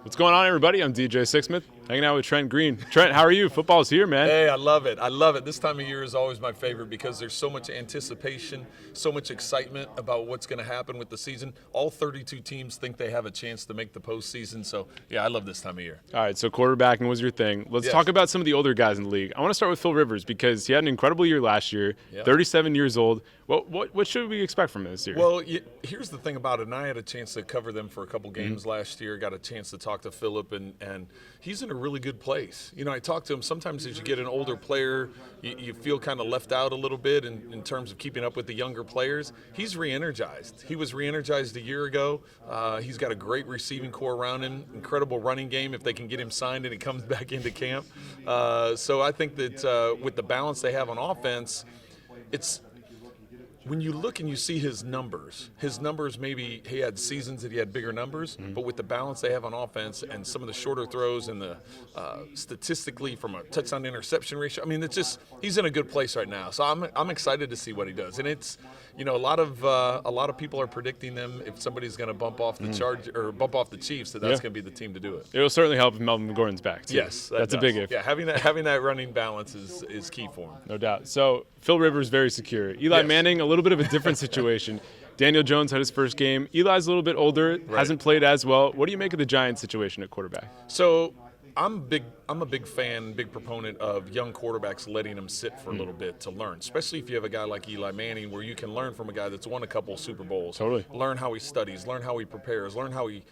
What's going on, everybody? I'm DJ Sixsmith, hanging out with Trent Green. Trent, how are you? Football's here, man. Hey, I love it. I love it. This time of year is always my favorite because there's so much anticipation, so much excitement about what's going to happen with the season. All 32 teams think they have a chance to make the postseason. So, yeah, I love this time of year. All right, so quarterbacking was your thing. Let's talk about some of the older guys in the league. I want to start with Phil Rivers because he had an incredible year last year, 37 years old. What should we expect from him this year? Well, here's the thing about it, and I had a chance to cover them for a couple games last year, got a chance to talk to Philip, and he's in a really good place. You know, I talked to him, sometimes as you get an older player, you feel kind of left out a little bit in terms of keeping up with the younger players. He's re-energized. He was re-energized a year ago. He's got a great receiving core around him, incredible running game if they can get him signed and he comes back into camp. So I think that with the balance they have on offense, it's – when you look and you see his numbers maybe he had seasons that he had bigger numbers, but with the balance they have on offense and some of the shorter throws and the statistically from a touchdown to interception ratio, I mean, it's just he's in a good place right now. So I'm excited to see what he does. And it's, you know, a lot of people are predicting them if somebody's going to bump off the bump off the Chiefs, that's going to be the team to do it. It'll certainly help if Melvin Gordon's back too. Yes, that's a big if. Yeah, having that running balance is key for him. No doubt. So Phil Rivers very secure. Eli Manning, a little bit of a different situation. Daniel Jones had his first game. Eli's a little bit older, hasn't played as well. What do you make of the Giants situation at quarterback? So I'm a big fan, big proponent of young quarterbacks letting them sit for a little bit to learn, especially if you have a guy like Eli Manning where you can learn from a guy that's won a couple Super Bowls. Totally. Learn how he studies, learn how he prepares, learn how he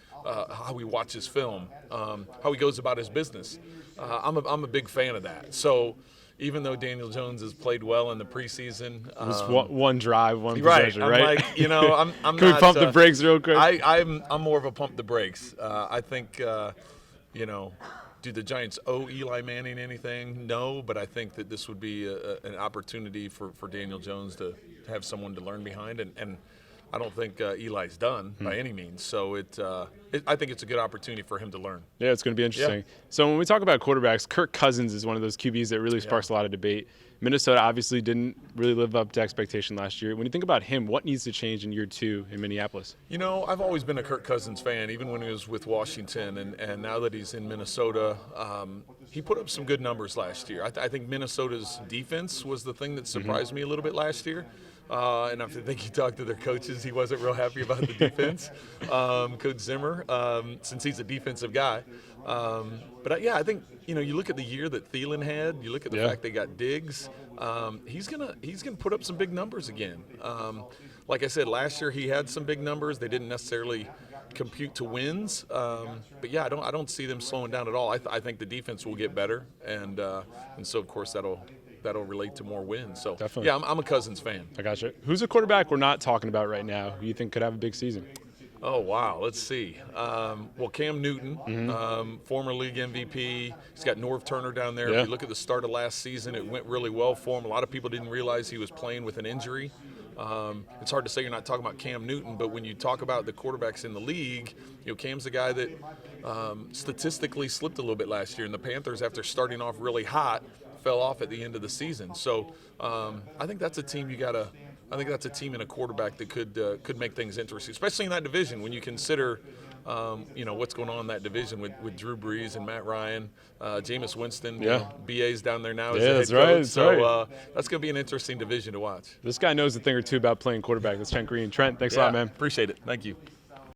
watches film, how he goes about his business. I'm a big fan of that. So even though Daniel Jones has played well in the preseason, it was one drive, one possession, right? I'm like, you know, I'm Can not, we pump the brakes real quick? I'm more of a pump the brakes. I think, you know, do the Giants owe Eli Manning anything? No, but I think that this would be an opportunity for Daniel Jones to have someone to learn behind, and I don't think Eli's done by any means. So I think it's a good opportunity for him to learn. Yeah, it's going to be interesting. Yeah. So when we talk about quarterbacks, Kirk Cousins is one of those QBs that really sparks a lot of debate. Minnesota obviously didn't really live up to expectation last year. When you think about him, what needs to change in year two in Minneapolis? You know, I've always been a Kirk Cousins fan, even when he was with Washington, and now that he's in Minnesota, he put up some good numbers last year. I think Minnesota's defense was the thing that surprised me a little bit last year. And I think he talked to their coaches. He wasn't real happy about the defense, Coach Zimmer, since he's a defensive guy. But I think, you know, you look at the year that Thielen had. You look at the fact they got Diggs. He's gonna put up some big numbers again. Like I said, last year he had some big numbers. They didn't necessarily compute to wins. But yeah, I don't see them slowing down at all. I think the defense will get better, and so of course that'll relate to more wins. So definitely. Yeah, I'm a Cousins fan. I gotcha. Who's a quarterback we're not talking about right now who you think could have a big season? Oh, wow. Let's see. Well, Cam Newton, former league MVP. He's got Norv Turner down there. If you look at the start of last season, it went really well for him. A lot of people didn't realize he was playing with an injury. It's hard to say you're not talking about Cam Newton, but when you talk about the quarterbacks in the league, you know, Cam's a guy that statistically slipped a little bit last year. And the Panthers, after starting off really hot, fell off at the end of the season. So I think that's a team I think that's a team and a quarterback that could make things interesting, especially in that division when you consider, you know, what's going on in that division with Drew Brees and Matt Ryan, Jameis Winston. You know, BA's down there now as the head coach. So that's going to be an interesting division to watch. This guy knows a thing or two about playing quarterback. That's Trent Green. Trent, thanks a lot, man. Appreciate it. Thank you.